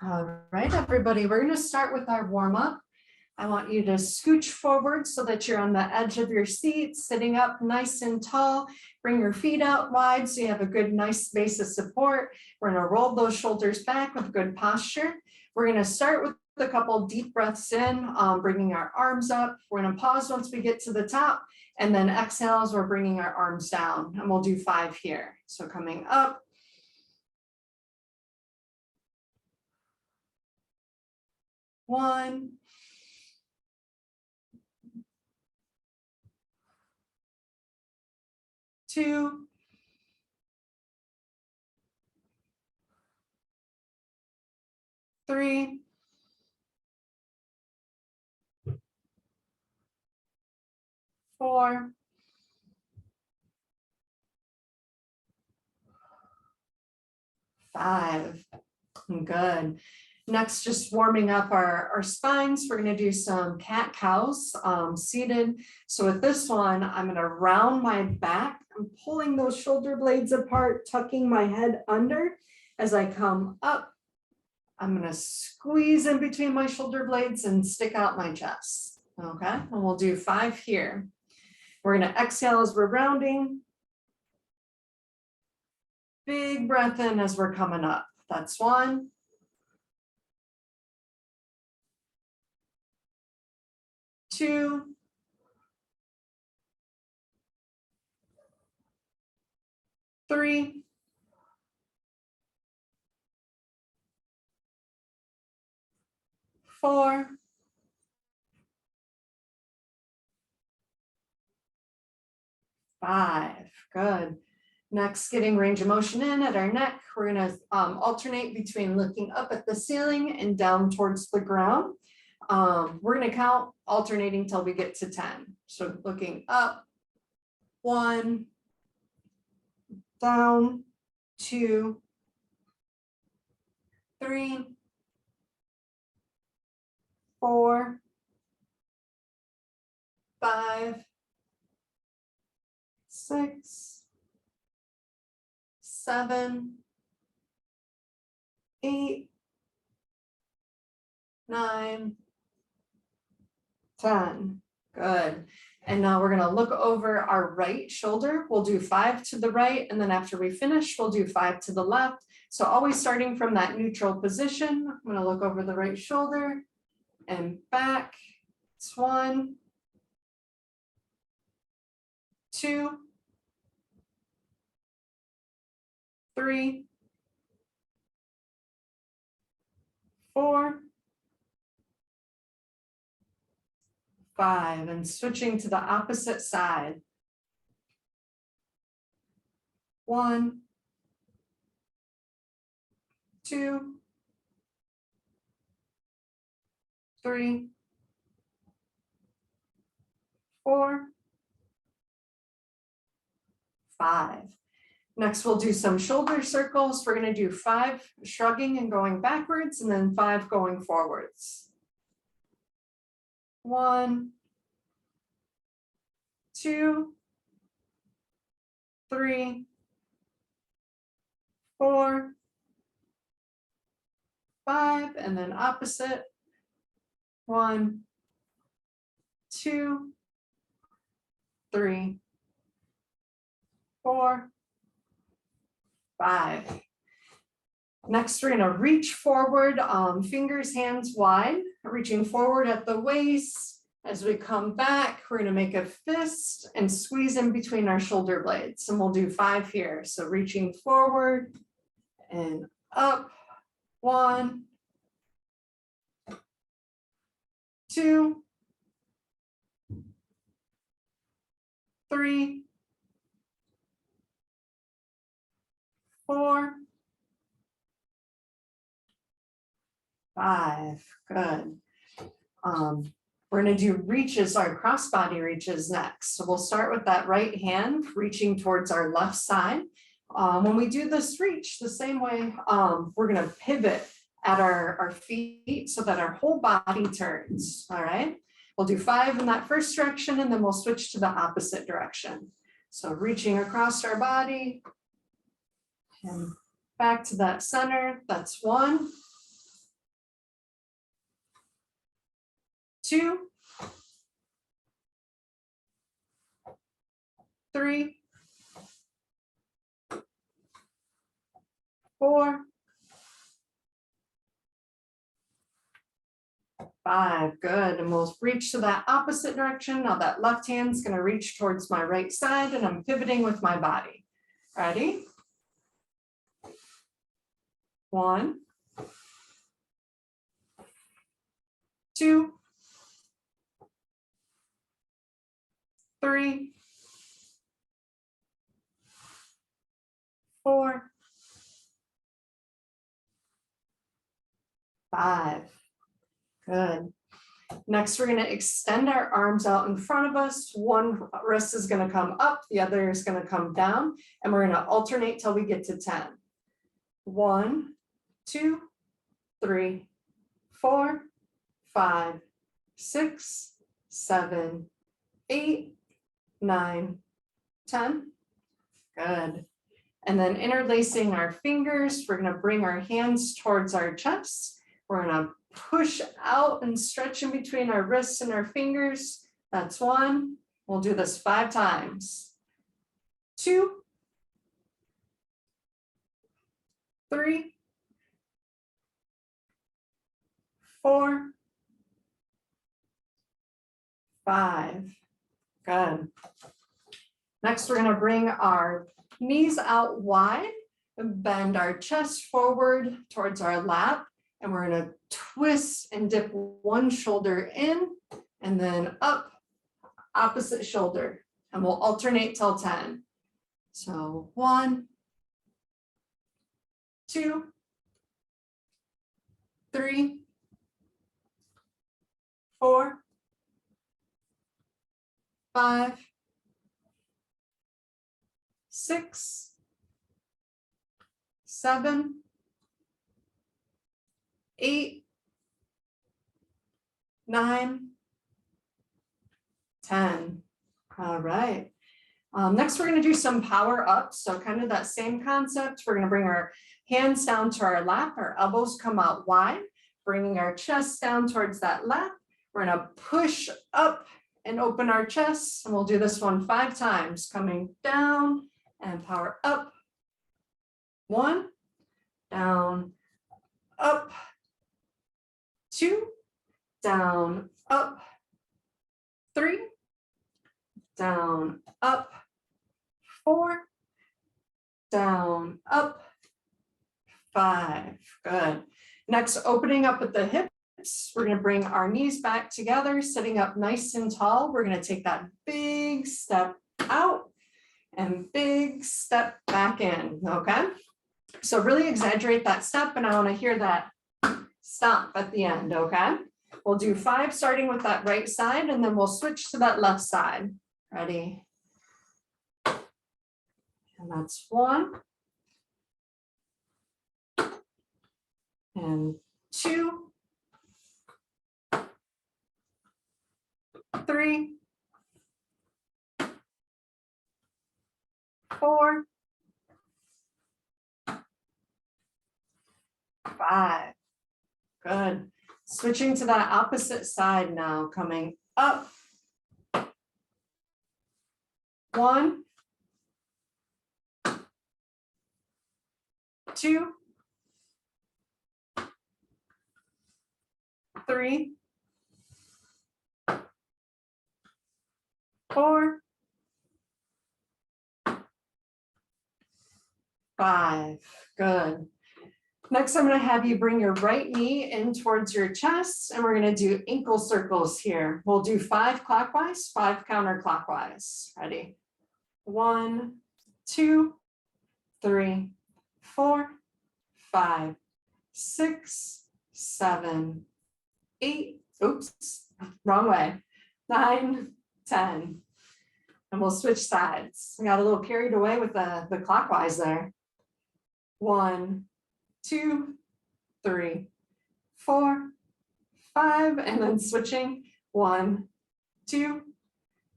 All right, everybody, we're going to start with our warm up. I want you to scooch forward so that you're on the edge of your seat, sitting up nice and tall. Bring your feet out wide so you have a good, nice base of support. We're going to roll those shoulders back with good posture. We're going to start with a couple deep breaths in, bringing our arms up. We're going to pause once we get to the top, and then exhale as we're bringing our arms down. And we'll do 5 here. So coming up. 1, 2, 3, 4, 5. Good. Next, just warming up our spines. We're going to do some cat-cows seated. So with this one, I'm going to round my back. I'm pulling those shoulder blades apart, tucking my head under. As I come up, I'm going to squeeze in between my shoulder blades and stick out my chest. Okay, and we'll do 5 here. We're going to exhale as we're rounding. Big breath in as we're coming up. That's 1. 2, 3, 4, 5. Good. Next, getting range of motion in at our neck. We're going to alternate between looking up at the ceiling and down towards the ground. We're going to count alternating till we get to 10. So looking up, 1, down, 2, 3, 4, 5, 6, 7, 8, 9, 10. Good. And now we're going to look over our right shoulder. We'll do 5 to the right, and then after we finish, we'll do 5 to the left. So always starting from that neutral position. I'm going to look over the right shoulder and back. It's 1, 2, 3, 4, 5, and switching to the opposite side. 1, 2, 3, 4, 5. Next, we'll do some shoulder circles. We're going to do 5 shrugging and going backwards, and then 5 going forwards. 1, 2, 3, 4, 5, and then opposite. 1, 2, 3, 4, 5. Next, we're going to reach forward, fingers, hands wide, reaching forward at the waist. As we come back, we're going to make a fist and squeeze in between our shoulder blades. And we'll do 5 here. So reaching forward and up. 1, 2, 3, 4, 5. Good. We're going to do reaches, our crossbody reaches next. So we'll start with that right hand reaching towards our left side. When we do this reach the same way, we're going to pivot at our feet so that our whole body turns. All right. We'll do 5 in that first direction, and then we'll switch to the opposite direction. So reaching across our body and back to that center. That's 1, 2, 3, 4, 5, good. And we'll reach to that opposite direction. Now that left hand's going to reach towards my right side and I'm pivoting with my body. Ready? 1, 2, 3, 4, 5. Good. Next, we're going to extend our arms out in front of us. One wrist is going to come up, the other is going to come down, and we're going to alternate till we get to 10. 1, 2, 3, 4, 5, 6, 7, 8, 9, 10. Good. And then interlacing our fingers, we're going to bring our hands towards our chest. We're going to push out and stretch in between our wrists and our fingers. That's 1. We'll do this 5 times. 2, 3, 4, 5. Good. Next, we're going to bring our knees out wide and bend our chest forward towards our lap. And we're going to twist and dip one shoulder in and then up, opposite shoulder. And we'll alternate till 10. So 1, 2, 3, 4, 5, 6, 7, 8, 9, 10. All right. Next, we're going to do some power ups. So kind of that same concept. We're going to bring our hands down to our lap. Our elbows come out wide, bringing our chest down towards that lap. We're going to push up and open our chest. And we'll do this one 5 times, coming down and power up. 1, down, up. 2, down, up. 3, down, up. 4, down, up. 5, good. Next, opening up at the hips, we're going to bring our knees back together, sitting up nice and tall. We're going to take that big step out and big step back in, okay? So really exaggerate that step, and I want to hear that stomp at the end, okay? We'll do 5 starting with that right side, and then we'll switch to that left side. Ready? And that's 1. And 2. 3. 4. 5. Good. Switching to that opposite side now, coming up. 1, 2, 3, 4, 5. Good. Next, I'm going to have you bring your right knee in towards your chest, and we're going to do ankle circles here. We'll do 5 clockwise, 5 counterclockwise. Ready? 1, 2, 3, 4, 5, 6, 7, 8. Oops, wrong way. 9, 10. And we'll switch sides. I got a little carried away with the clockwise there. 1, 2, 3, 4, 5, and then switching. 1, 2,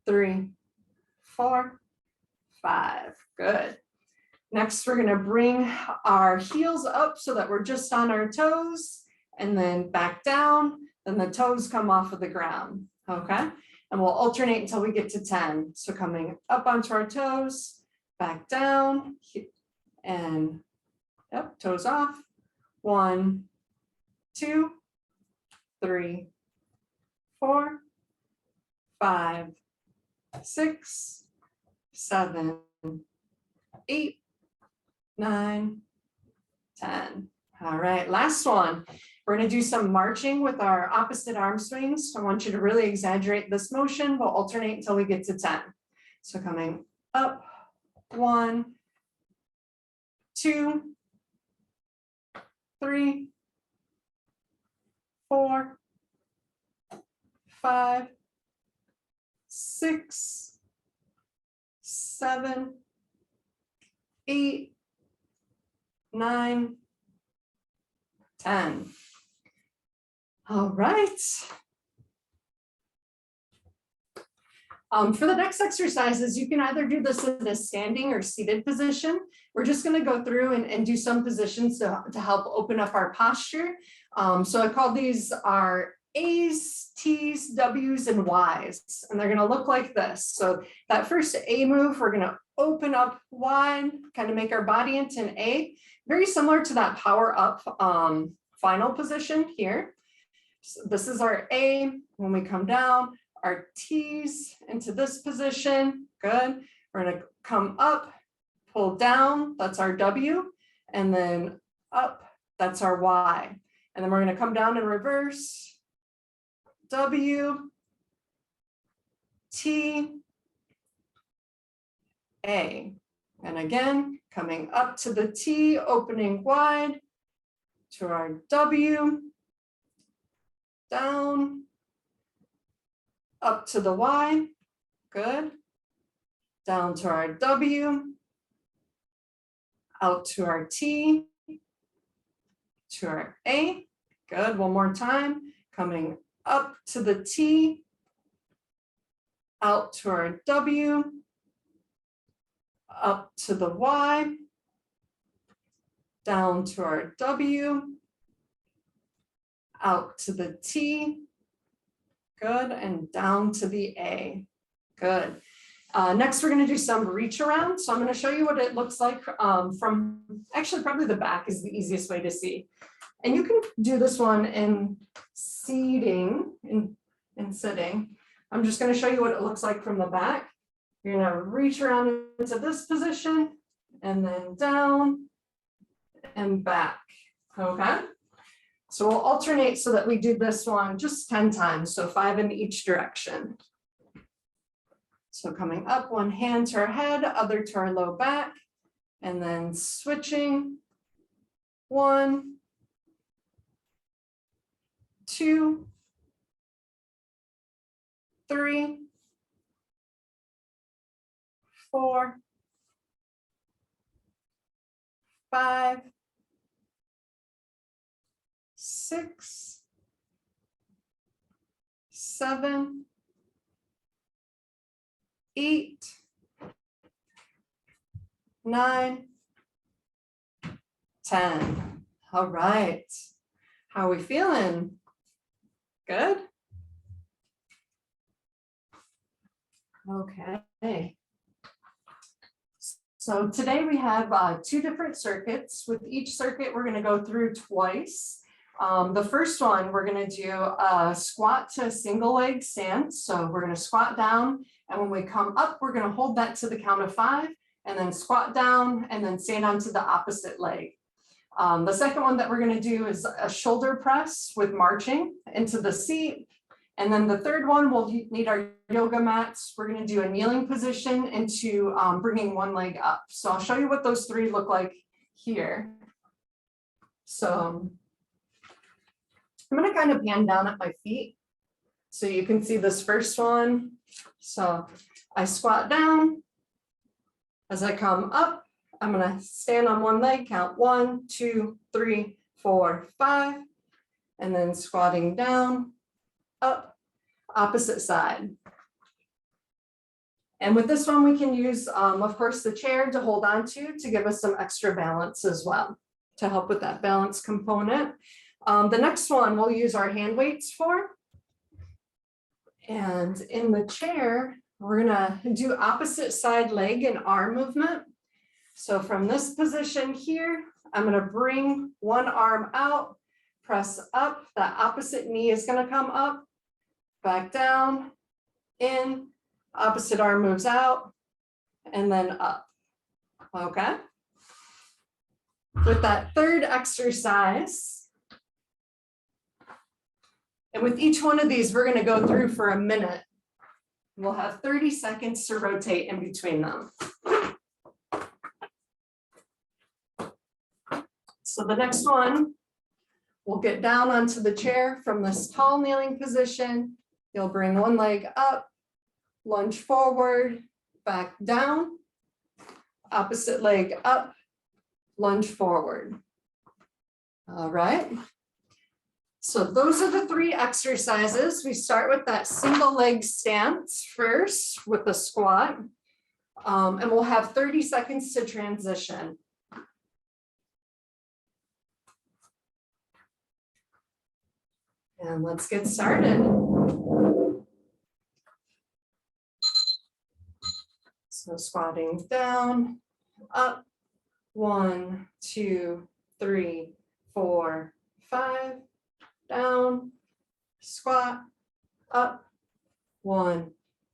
3, 4, 5. Good. Next, we're going to bring our heels up so that we're just on our toes, and then back down. then the toes come off of the ground, okay? And we'll alternate until we get to 10. So coming up onto our toes, back down, and yep, toes off. 1, 2, 3, 4, 5, 6, 7, 8, 9, 10. All right, last one. We're going to do some marching with our opposite arm swings. I want you to really exaggerate this motion. We'll alternate until we get to 10. So coming up, 1, 2, 3, 4, 5, 6, 7, 8, 9, 10. All right. For the next exercises, you can either do this in a standing or seated position. We're just going to go through and do some positions to help open up our posture. So I call these our A's, T's, W's, and Y's, and they're going to look like this. So that first A move, we're going to open up wide, kind of make our body into an A, very similar to that power up final position here. So this is our A. When we come down, our T's into this position. Good. We're going to come up, pull down. That's our W. And then up. That's our Y. And then we're going to come down in reverse. W, T, A. And again, coming up to the T, opening wide to our W, down, up to the Y, good, down to our W, out to our T, to our A, good, one more time, coming up to the T, out to our W, up to the Y, down to our W, out to the T, good, and down to the A, good. Next, we're going to do some reach around. So I'm going to show you what it looks like from, actually probably the back is the easiest way to see. And you can do this one in seating, in sitting. I'm just going to show you what it looks like from the back. You're going to reach around into this position and then down and back, okay? So we'll alternate so that we do this one just 10 times, so 5 in each direction. So coming up, one hand to our head, other to our low back, and then switching. 1, 2, 3, 4, 5, 6, 7, 8, 9, 10. All right. How are we feeling? Good? Okay. So today we have 2 different circuits. With each circuit, we're going to go through twice. The first one, we're going to do a squat to a single leg stance. So we're going to squat down, and when we come up, we're going to hold that to the count of 5, and then squat down, and then stand onto the opposite leg. The second one that we're going to do is a shoulder press with marching into the seat. And then the third one, we'll need our yoga mats. We're going to do a kneeling position into bringing one leg up. So I'll show you what those 3 look like here. So I'm going to kind of pan down at my feet so you can see this first one. So I squat down. As I come up, I'm going to stand on one leg, count 1, 2, 3, 4, 5, and then squatting down, up, opposite side. And with this one, we can use, of course, the chair to hold on to give us some extra balance as well, to help with that balance component. The next one we'll use our hand weights for. And in the chair, we're gonna do opposite side leg and arm movement. So from this position here, I'm gonna bring one arm out, press up, that opposite knee is gonna come up, back down, in, opposite arm moves out, and then up, okay? With that third exercise, and with each one of these, we're gonna go through for a minute. We'll have 30 seconds to rotate in between them. So the next one, we'll get down onto the chair from this tall kneeling position. You'll bring one leg up, lunge forward, back down, opposite leg up, lunge forward. All right. So those are the 3 exercises. We start with that single leg stance first with the squat, and we'll have 30 seconds to transition. And let's get started. So squatting down, up, 1, 2, 3, 4, 5, down, squat, up, 1,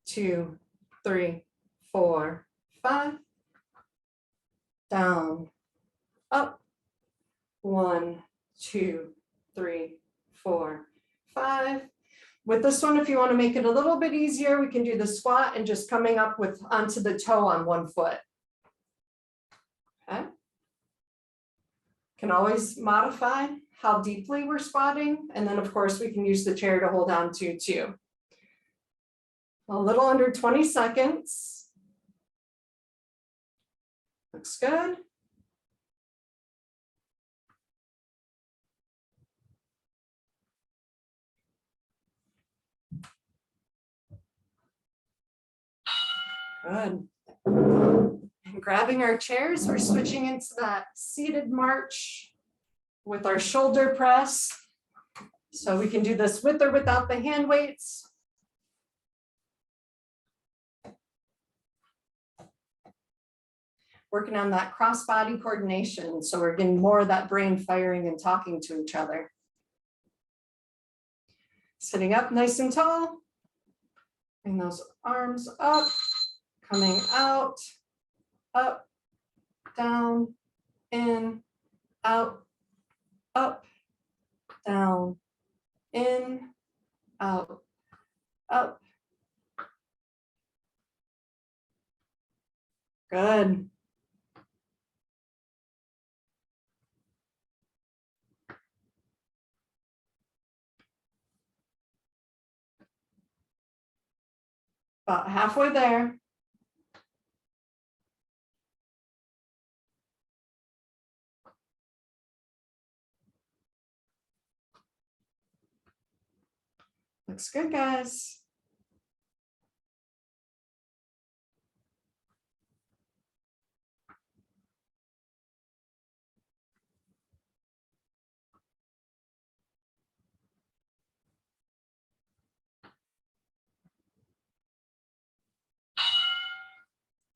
2, 3, 4, 5, down, up, 1, 2, 3, 4, 5. With this one, if you want to make it a little bit easier, we can do the squat and just coming up with onto the toe on one foot. Okay. Can always modify how deeply we're squatting. And then of course we can use the chair to hold on to too. A little under 20 seconds. Looks good. Good. And grabbing our chairs, we're switching into that seated march with our shoulder press. So we can do this with or without the hand weights. Working on that cross-body coordination. So we're getting more of that brain firing and talking to each other. Sitting up nice and tall. Bring those arms up. Coming out, up, down, in, out, up, down, in, out, up. Good. About halfway there. Looks good, guys.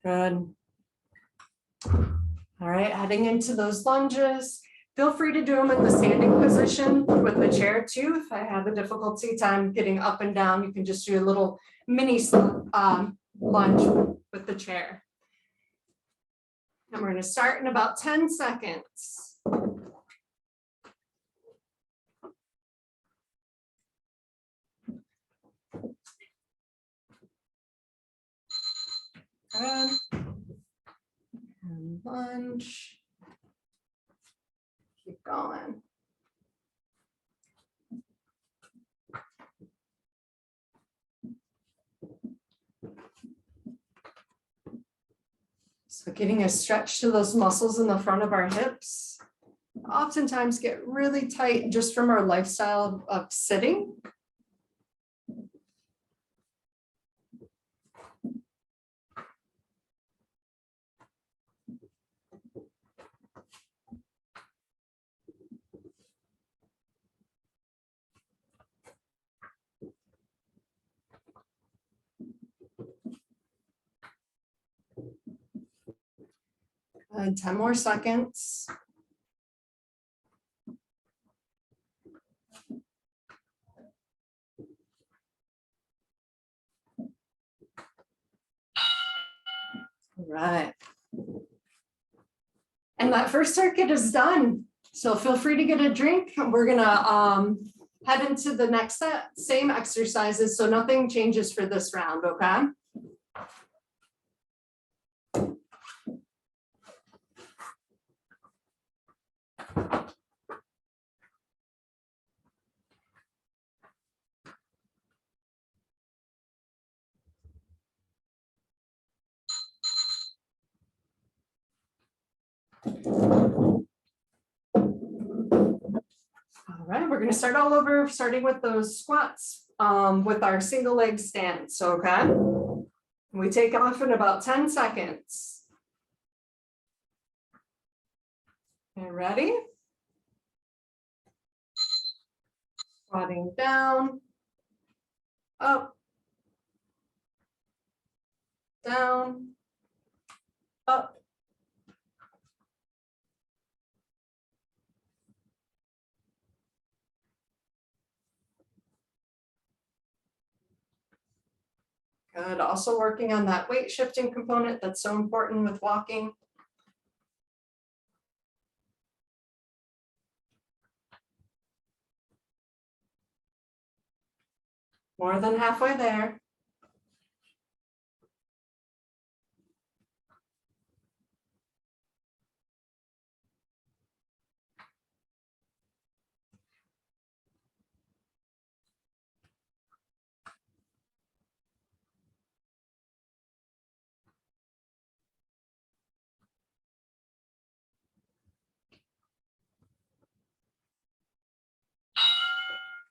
Good. All right, heading into those lunges. Feel free to do them in the standing position with the chair too. If I have a difficulty time getting up and down, you can just do a little mini lunge with the chair. And we're going to start in about 10 seconds. Good. And lunge. Keep going. So getting a stretch to those muscles in the front of our hips. Oftentimes get really tight just from our lifestyle of sitting. And 10 more seconds. All right. And that first circuit is done. So feel free to get a drink. We're gonna head into the next set, same exercises, so nothing changes for this round, okay? All right, we're gonna start all over, starting with those squats with our single leg stance, okay? We take off in about 10 seconds. Okay, ready? Squatting down, up, down, up. Good, also working on that weight shifting component that's so important with walking. More than halfway there.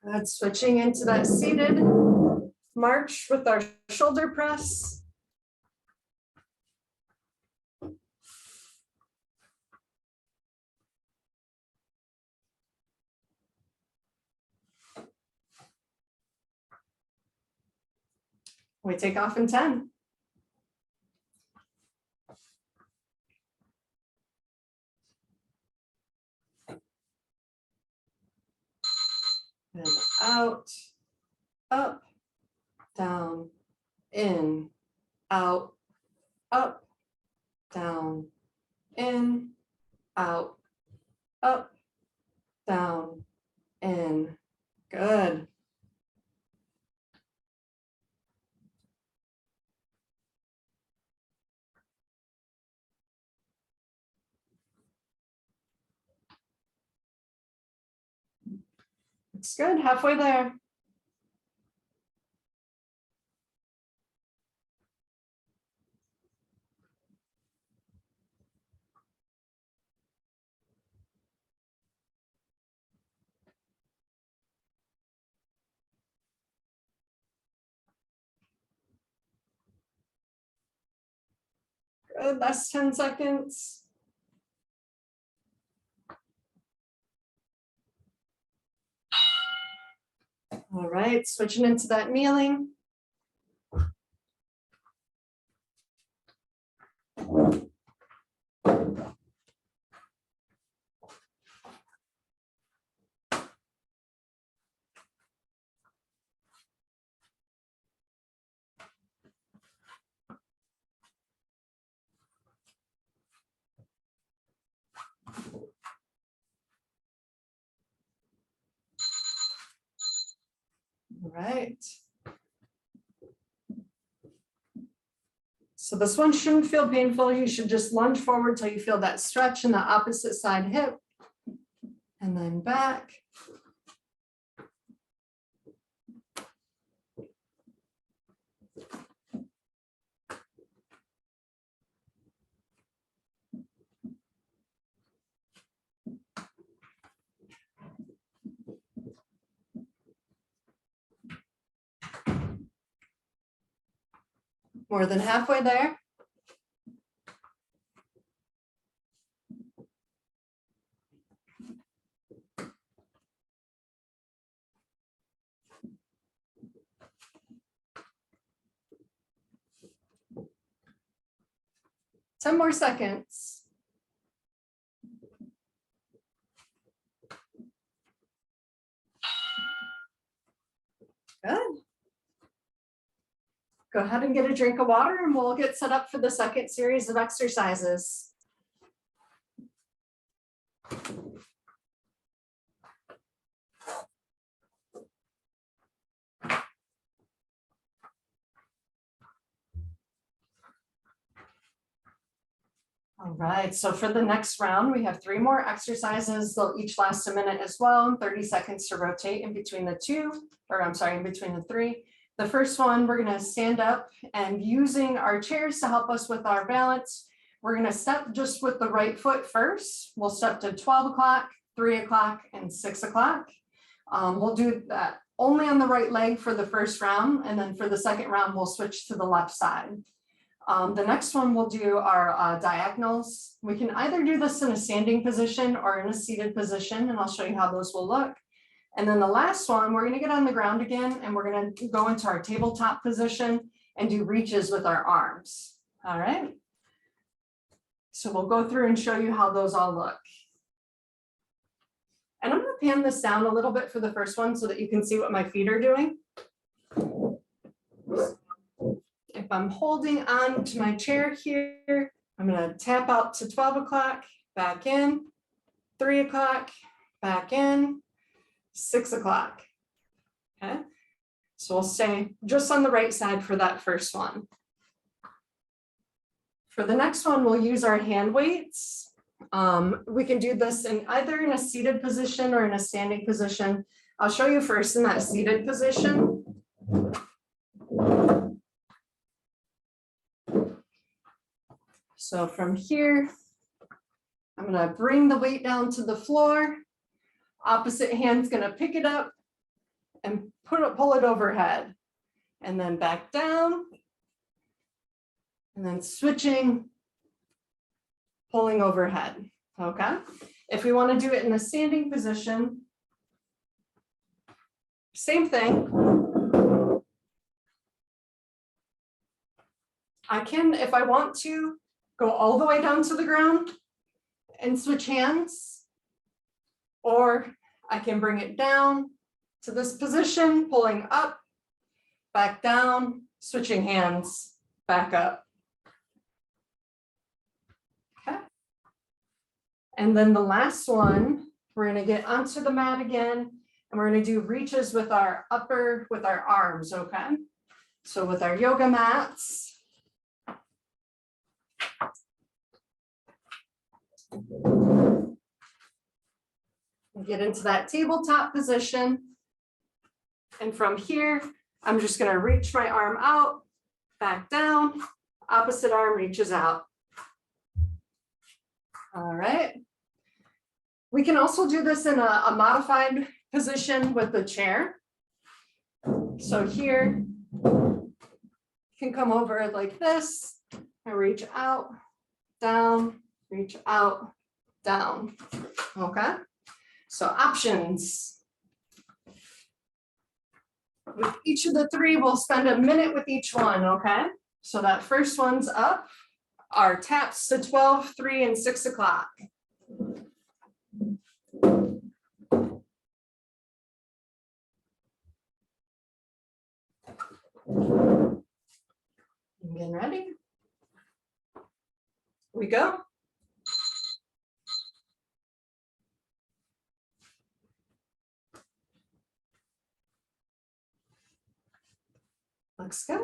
Good, switching into that seated march with our shoulder press. We take off in 10. And out, up, down, in, out, up, down, in, out, up, down, in. Good. Looks good, halfway there. Good, last 10 seconds. All right, switching into that kneeling. All right. So this one shouldn't feel painful. You should just lunge forward till you feel that stretch in the opposite side hip. And then back. More than halfway there. Ten more seconds. Good. Go ahead and get a drink of water and we'll get set up for the second series of exercises. All right, so for the next round, we have 3 more exercises. They'll each last a minute as well, 30 seconds to rotate in between the 2, or I'm sorry, in between the 3. The first one, we're gonna stand up and using our chairs to help us with our balance, we're gonna step just with the right foot first. We'll step to 12 o'clock, 3 o'clock, and 6 o'clock. We'll do that only on the right leg for the first round, and then for the second round, we'll switch to the left side. The next one we'll do our diagonals. We can either do this in a standing position or in a seated position, and I'll show you how those will look. And then the last one, we're gonna get on the ground again, and we're gonna go into our tabletop position and do reaches with our arms, all right? So we'll go through and show you how those all look. And I'm gonna pan this down a little bit for the first one so that you can see what my feet are doing. If I'm holding on to my chair here, I'm gonna tap out to 12 o'clock, back in, 3 o'clock, back in, 6 o'clock, okay? So we'll stay just on the right side for that first one. For the next one, we'll use our hand weights. We can do this in either in a seated position or in a standing position. I'll show you first in that seated position. So from here, I'm gonna bring the weight down to the floor. Opposite hand's gonna pick it up and pull it overhead. And then back down. And then switching, pulling overhead, okay? If we wanna do it in a standing position, same thing. I can, if I want to, go all the way down to the ground and switch hands, or I can bring it down to this position, pulling up, back down, switching hands, back up. Okay. And then the last one, we're gonna get onto the mat again, and we're gonna do reaches with our arms, okay? So with our yoga mats, get into that tabletop position. And from here, I'm just gonna reach my arm out, back down, opposite arm reaches out. All right. We can also do this in a modified position with the chair. So here, you can come over like this and reach out, down, reach out, down, okay? So options. With each of the 3, we'll spend a minute with each one, okay? So that first one's up, our taps to 12, 3, and 6 o'clock. Getting ready? We go. Looks good.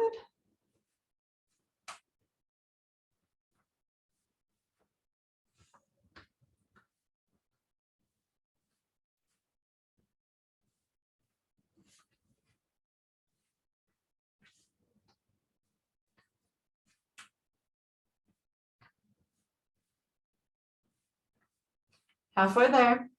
Halfway there.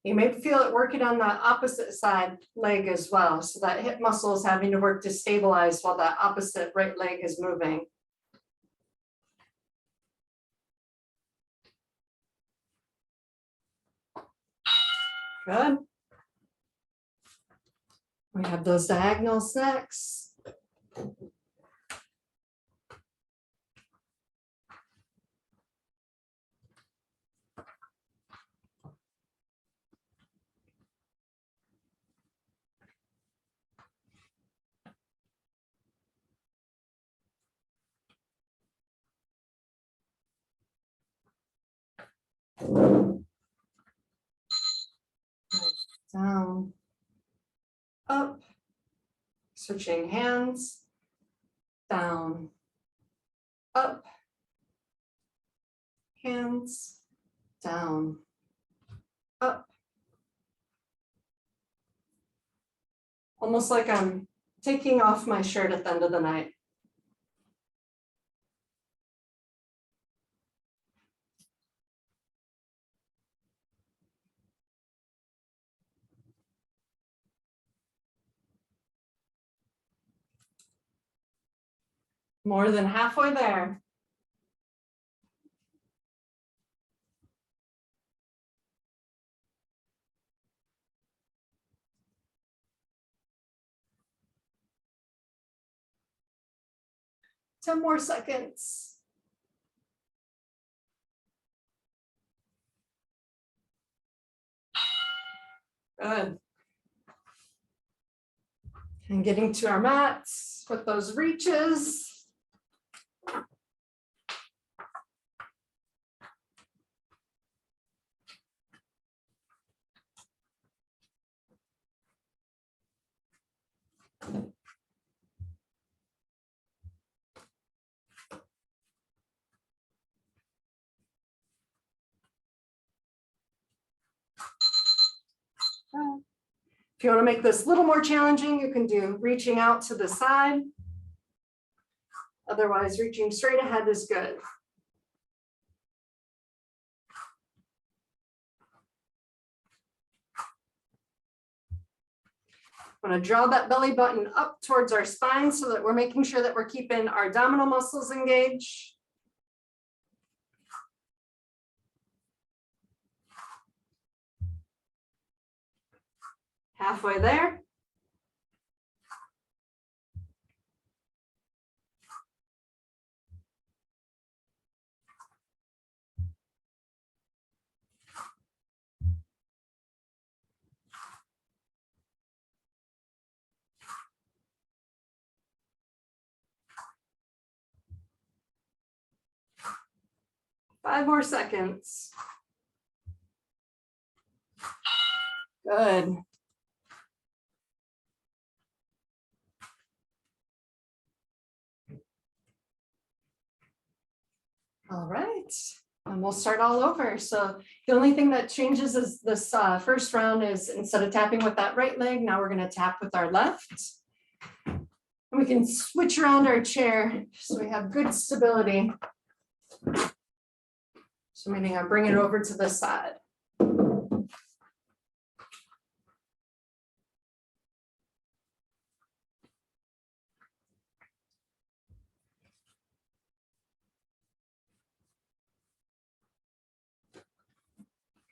You may feel it working on the opposite side leg as well. So that hip muscle is having to work to stabilize while that opposite right leg is moving. Good. We have those diagonals next. up, switching hands, down, up, hands, down, up. Almost like I'm taking off my shirt at the end of the night. More than halfway there. Ten more seconds. Good. And getting to our mats with those reaches. If you want to make this a little more challenging, you can do reaching out to the side. Otherwise, reaching straight ahead is good. I'm going to draw that belly button up towards our spine so that we're making sure that we're keeping our abdominal muscles engaged. Halfway there. Five more seconds. Good. All right, and we'll start all over. So the only thing that changes is this first round is instead of tapping with that right leg, now we're going to tap with our left. And we can switch around our chair so we have good stability. So meaning I bring it over to the side.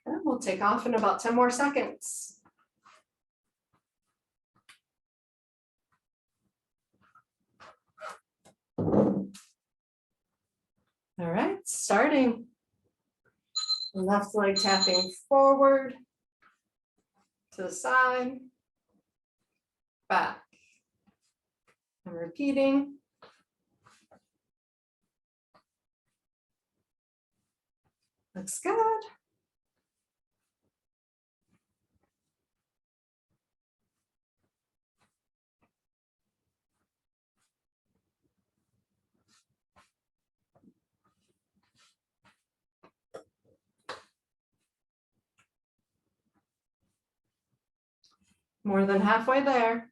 And we'll take off in about 10 more seconds. All right, starting. Left leg tapping forward, to the side, back. And repeating. Looks good. More than halfway there.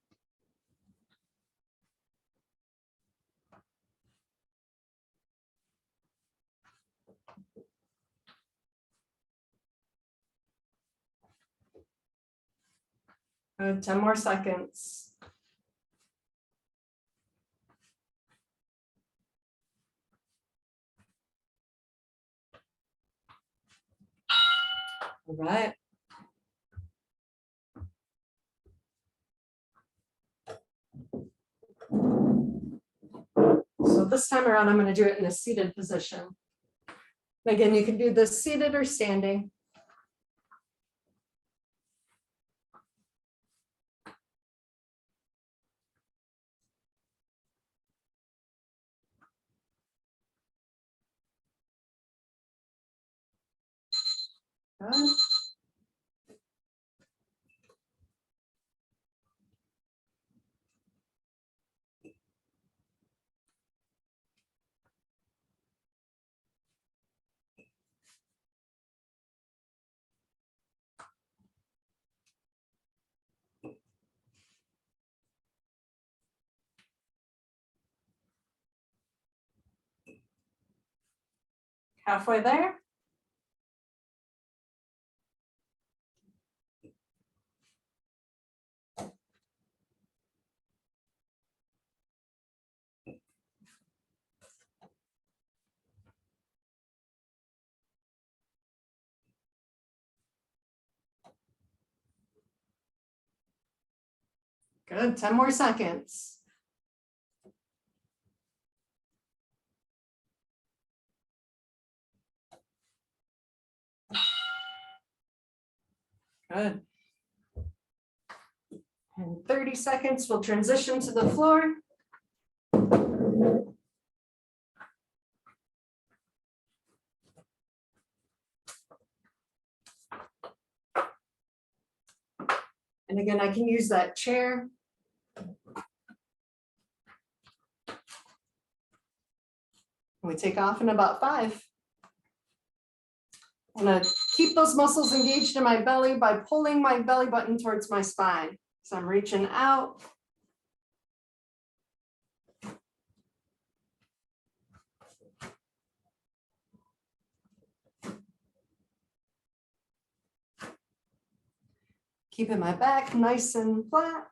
Good, 10 more seconds. All right. So this time around, I'm going to do it in a seated position. Again, you can do this seated or standing. Good. Halfway there. Good, 10 more seconds. Good. And 30 seconds, we'll transition to the floor. And again, I can use that chair. We take off in about 5. I'm gonna keep those muscles engaged in my belly by pulling my belly button towards my spine. So I'm reaching out. Keeping my back nice and flat.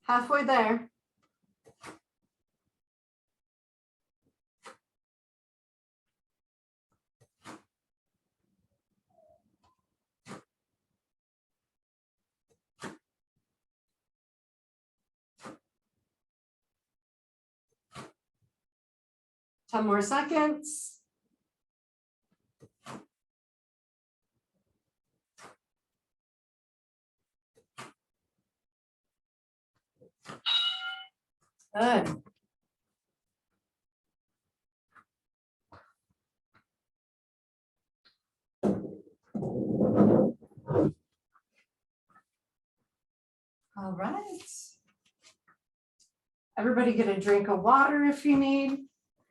Halfway there. Ten more seconds. Good. All right. Everybody get a drink of water if you need.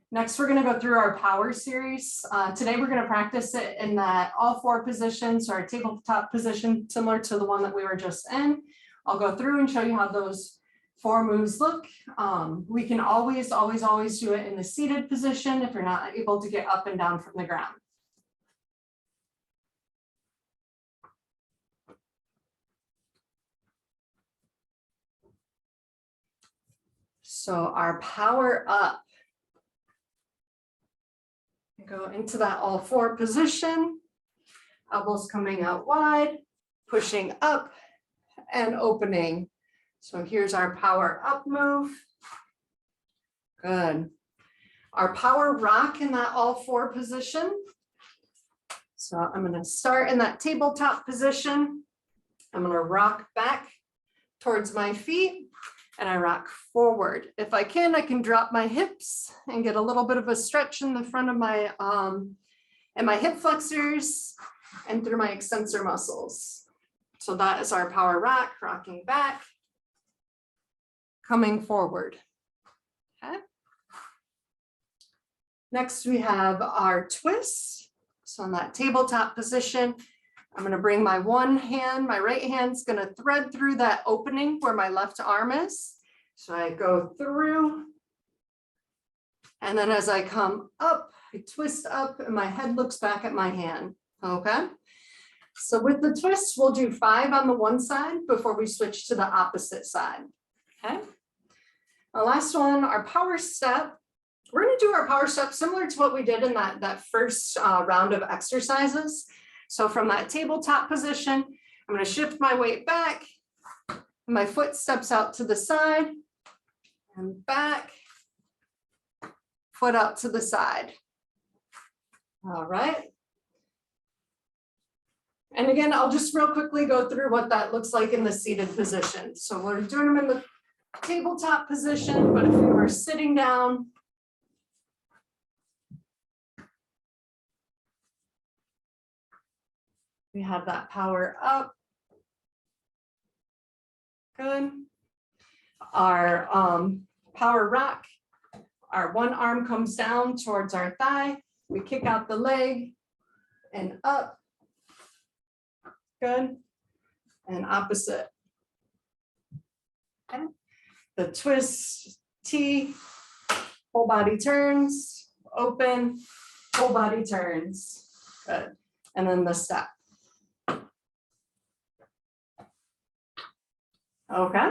Next, we're going to go through our power series. Today, we're going to practice it in that all 4 positions, so our tabletop position, similar to the one that we were just in. I'll go through and show you how those 4 moves look. We can always do it in the seated position if you're not able to get up and down from the ground. So our power up. Go into that all 4 position, elbows coming out wide, pushing up and opening. So here's our power up move. Good. Our power rock in that all 4 position. So I'm going to start in that tabletop position. I'm going to rock back towards my feet and I rock forward. If I can drop my hips and get a little bit of a stretch in the front of my and my hip flexors and through my extensor muscles. So that is our power rock, rocking back, coming forward. Okay. Next, we have our twist. So in that tabletop position, I'm going to bring my one hand, my right hand's going to thread through that opening where my left arm is. So I go through, and then as I come up, I twist up and my head looks back at my hand. Okay. So with the twist, we'll do 5 on the one side before we switch to the opposite side. Okay. The last one, our power step. We're going to do our power step similar to what we did in that first round of exercises. So from that tabletop position, I'm going to shift my weight back. My foot steps out to the side and back, foot out to the side. All right. And again, I'll just real quickly go through what that looks like in the seated position. So we're doing them in the tabletop position, but if we were sitting down, we have that power up. Good. Our power rock, our one arm comes down towards our thigh. We kick out the leg and up. Good. And opposite. Okay. The twist, T, whole body turns, open, whole body turns. Good. And then the step. Okay.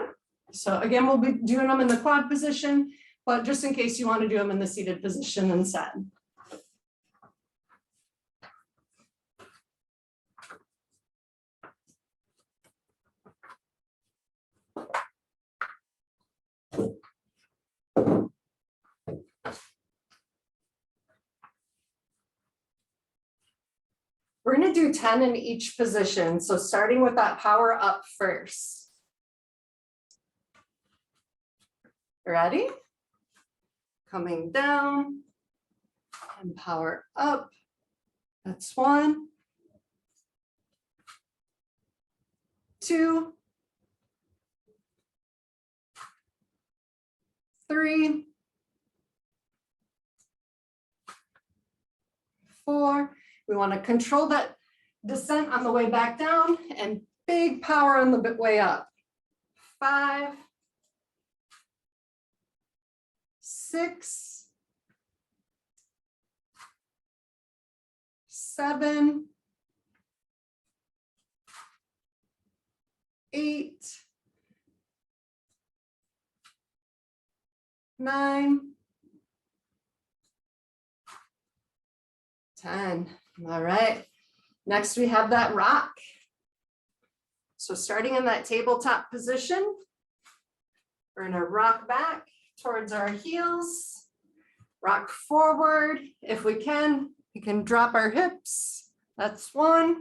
So again, we'll be doing them in the quad position, but just in case you want to do them in the seated position instead. We're going to do 10 in each position. So starting with that power up first. Ready? Coming down and power up. That's 1, 2, 3, 4. We want to control that descent on the way back down and big power on the way up. 5, 6, 7, 8, 9, 10. All right. Next, we have that rock. So starting in that tabletop position, we're going to rock back towards our heels, rock forward. If we can drop our hips. That's 1.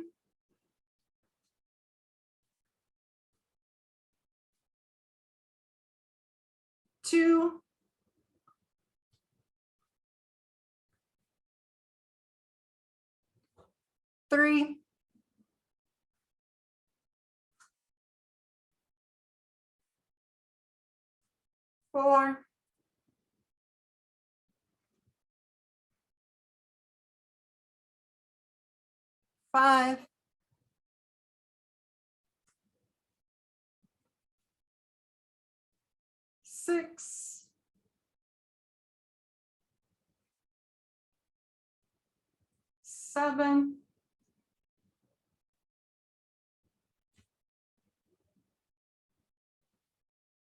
2, 3, 4, 5, 6, 7,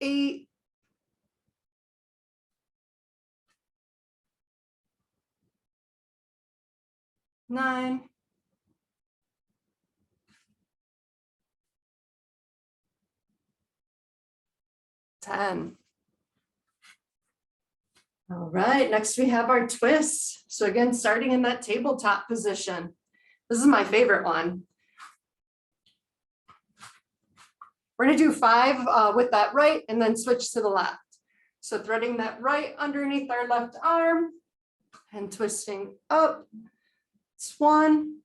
8, 9, 10. All right, next we have our twists. So again, starting in that tabletop position. This is my favorite one. We're going to do 5 with that right and then switch to the left. So threading that right underneath our left arm and twisting up. It's 1,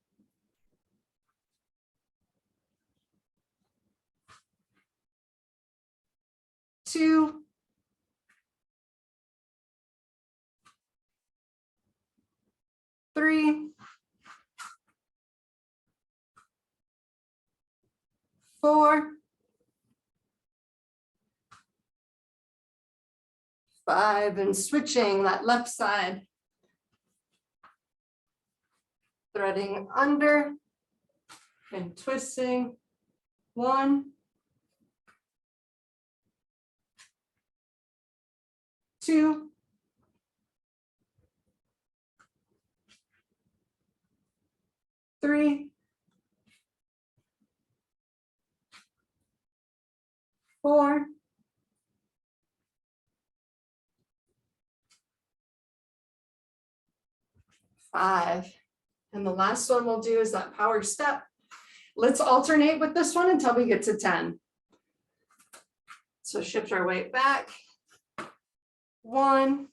2, 3, 4, 5, and switching that left side. Threading under and twisting. 1, 2, 3, 4, 5. And the last one we'll do is that power step. Let's alternate with this one until we get to 10. So shift our weight back. 1,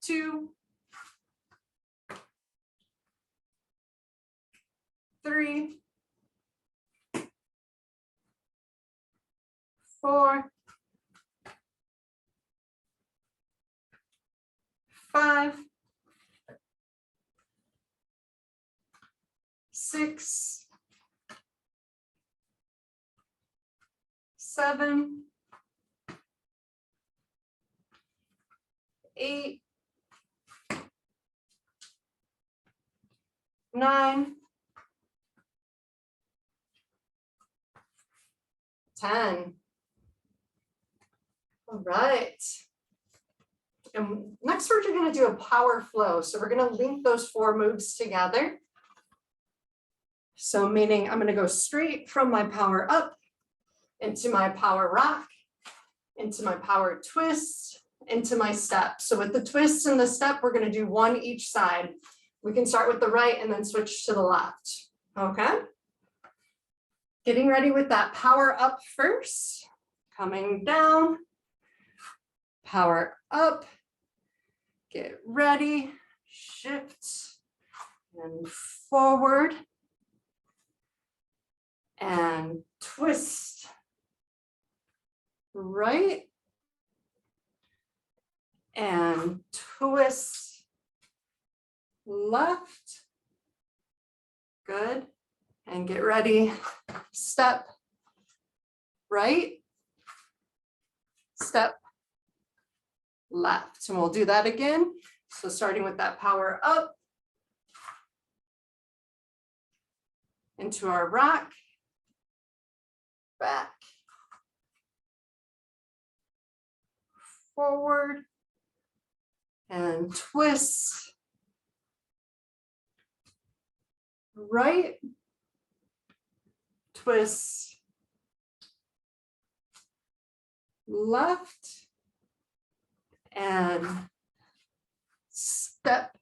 2, 3, 4, 5, 6, 7, 8, 9, 10. All right. And next we're going to do a power flow. So we're going to link those 4 moves together. So meaning I'm going to go straight from my power up into my power rock, into my power twist, into my step. So with the twist and the step, we're going to do 1 each side. We can start with the right and then switch to the left. Okay. Getting ready with that power up first, coming down, power up, get ready, shift and forward and twist right and twist left. Good. And get ready, step right, step left. And we'll do that again. So starting with that power up into our rock, back, forward, and twist, right, twist, left, and step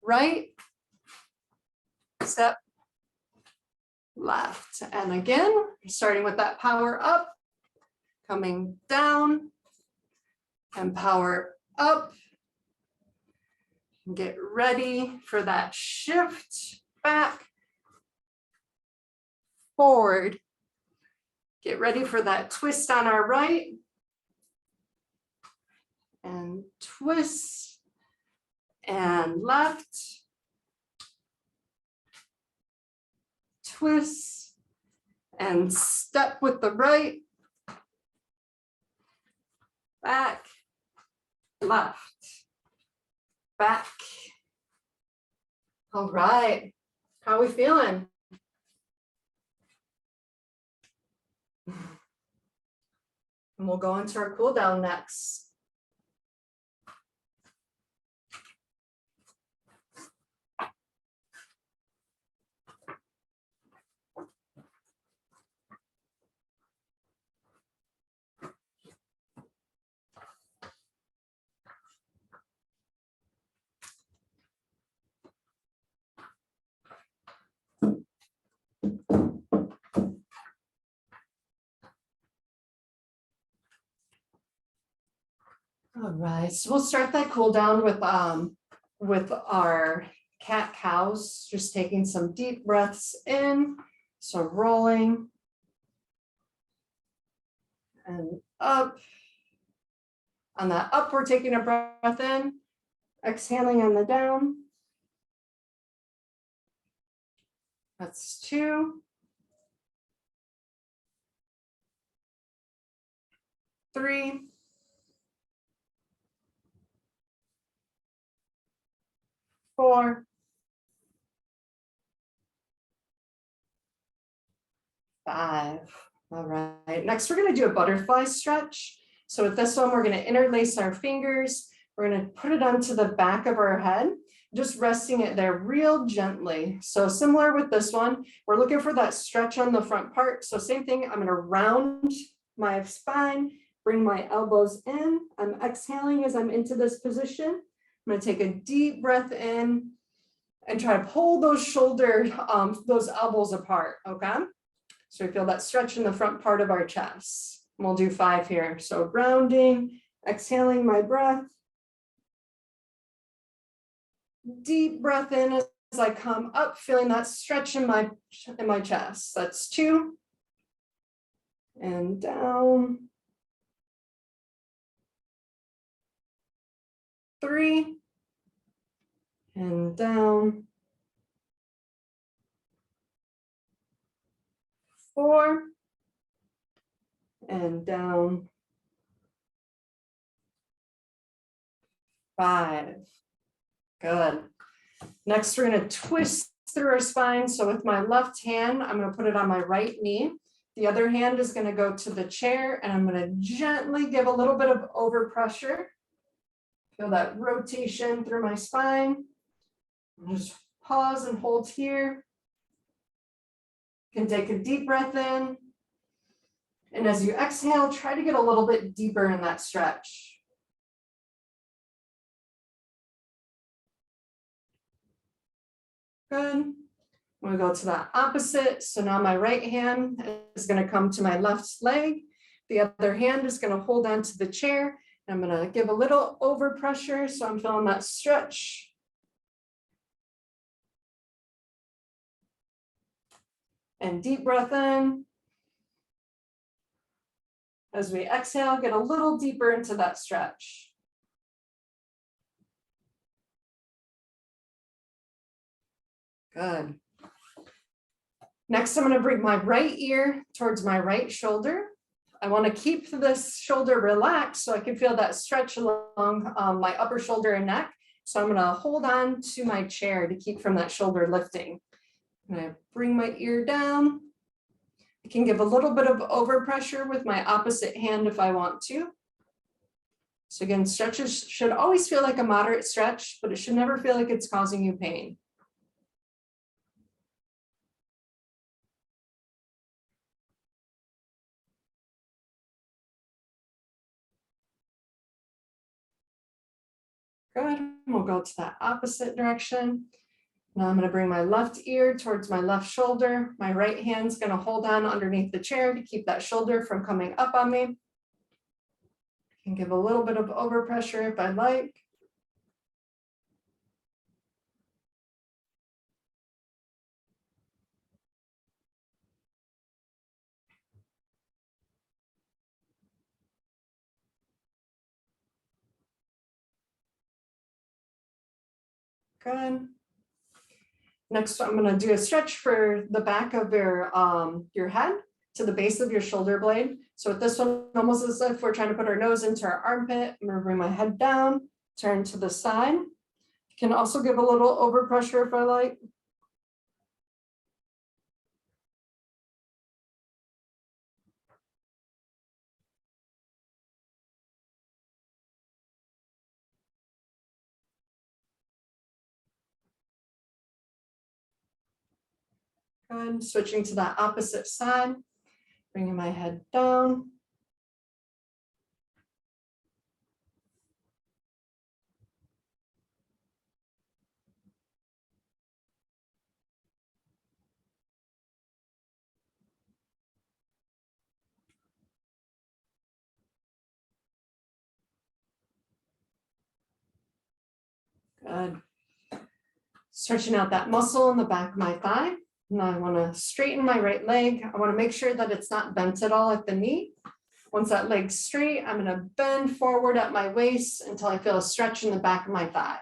right, step left. And again, starting with that power up, coming down, and power up. Get ready for that shift back, forward. Get ready for that twist on our right. And twist and left. Twist and step with the right. Back, left, back. All right, how are we feeling? And we'll go into our cool down next. All right, so we'll start that cool down with our cat cows, just taking some deep breaths in, so rolling and up. On that up, we're taking a breath in, exhaling on the down. That's 2, 3, 4, 5. All right, next we're going to do a butterfly stretch. So with this one, we're going to interlace our fingers. We're going to put it onto the back of our head, just resting it there real gently. So similar with this one, we're looking for that stretch on the front part. So same thing, I'm going to round my spine, bring my elbows in. I'm exhaling as I'm into this position. I'm going to take a deep breath in and try to pull those shoulders, those elbows apart, okay? So we feel that stretch in the front part of our chest. And we'll do 5 here. So rounding, exhaling my breath. Deep breath in as I come up, feeling that stretch in my chest. That's 2. And down. 3. And down. 4. and down. 5. Good. Next, we're going to twist through our spine. So with my left hand, I'm going to put it on my right knee. The other hand is going to go to the chair, and I'm going to gently give a little bit of overpressure. Feel that rotation through my spine. Just pause and hold here. You can take a deep breath in. And as you exhale, try to get a little bit deeper in that stretch. Good. I'm going to go to the opposite. So now my right hand is going to come to my left leg. The other hand is going to hold on to the chair. I'm going to give a little overpressure. So I'm feeling that stretch. And deep breath in. As we exhale, get a little deeper into that stretch. Good. Next, I'm going to bring my right ear towards my right shoulder. I want to keep this shoulder relaxed so I can feel that stretch along my upper shoulder and neck. So I'm going to hold on to my chair to keep from that shoulder lifting. I'm going to bring my ear down. I can give a little bit of overpressure with my opposite hand if I want to. So again, stretches should always feel like a moderate stretch, but it should never feel like it's causing you pain. Good. We'll go to that opposite direction. Now I'm going to bring my left ear towards my left shoulder. My right hand's going to hold on underneath the chair to keep that shoulder from coming up on me. I can give a little bit of overpressure if I'd like. Good. Next, I'm going to do a stretch for the back of your head to the base of your shoulder blade. So with this one, almost as if we're trying to put our nose into our armpit. I'm going to bring my head down, turn to the side. Can also give a little overpressure if I like. Good. Switching to that opposite side, bringing my head down. Good. Stretching out that muscle in the back of my thigh. Now I want to straighten my right leg. I want to make sure that it's not bent at all at the knee. Once that leg's straight, I'm going to bend forward at my waist until I feel a stretch in the back of my thigh.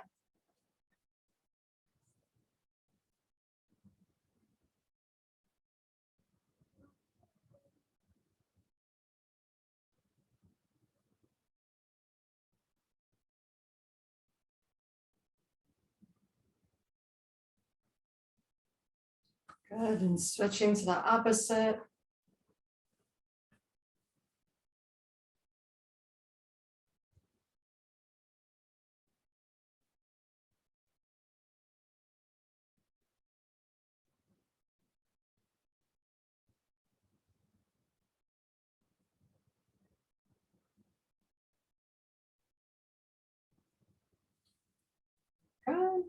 Good, and switching to the opposite. Good.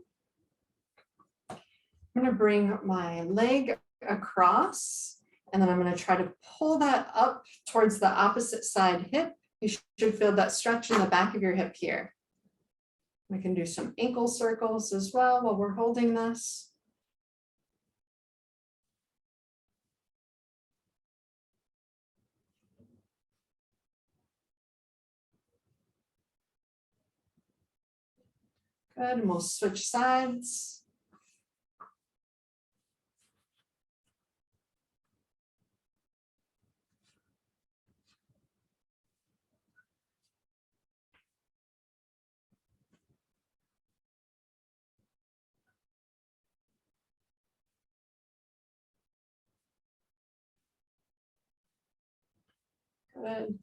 I'm going to bring my leg across, and then I'm going to try to pull that up towards the opposite side hip. You should feel that stretch in the back of your hip here. We can do some ankle circles as well while we're holding this. Good, and we'll switch sides. Good.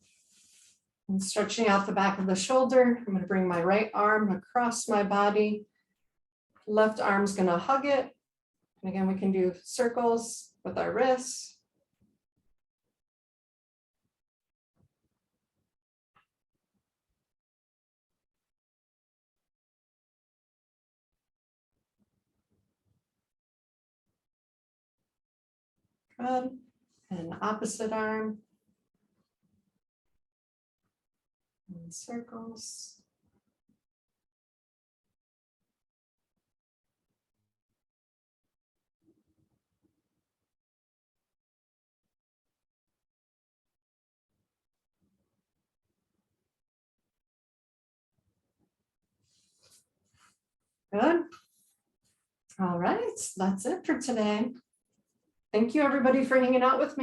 And stretching out the back of the shoulder. I'm going to bring my right arm across my body. Left arm's going to hug it. And again, we can do circles with our wrists. Good. And opposite arm. And circles. Good. All right, that's it for today. Thank you, everybody, for hanging out with me.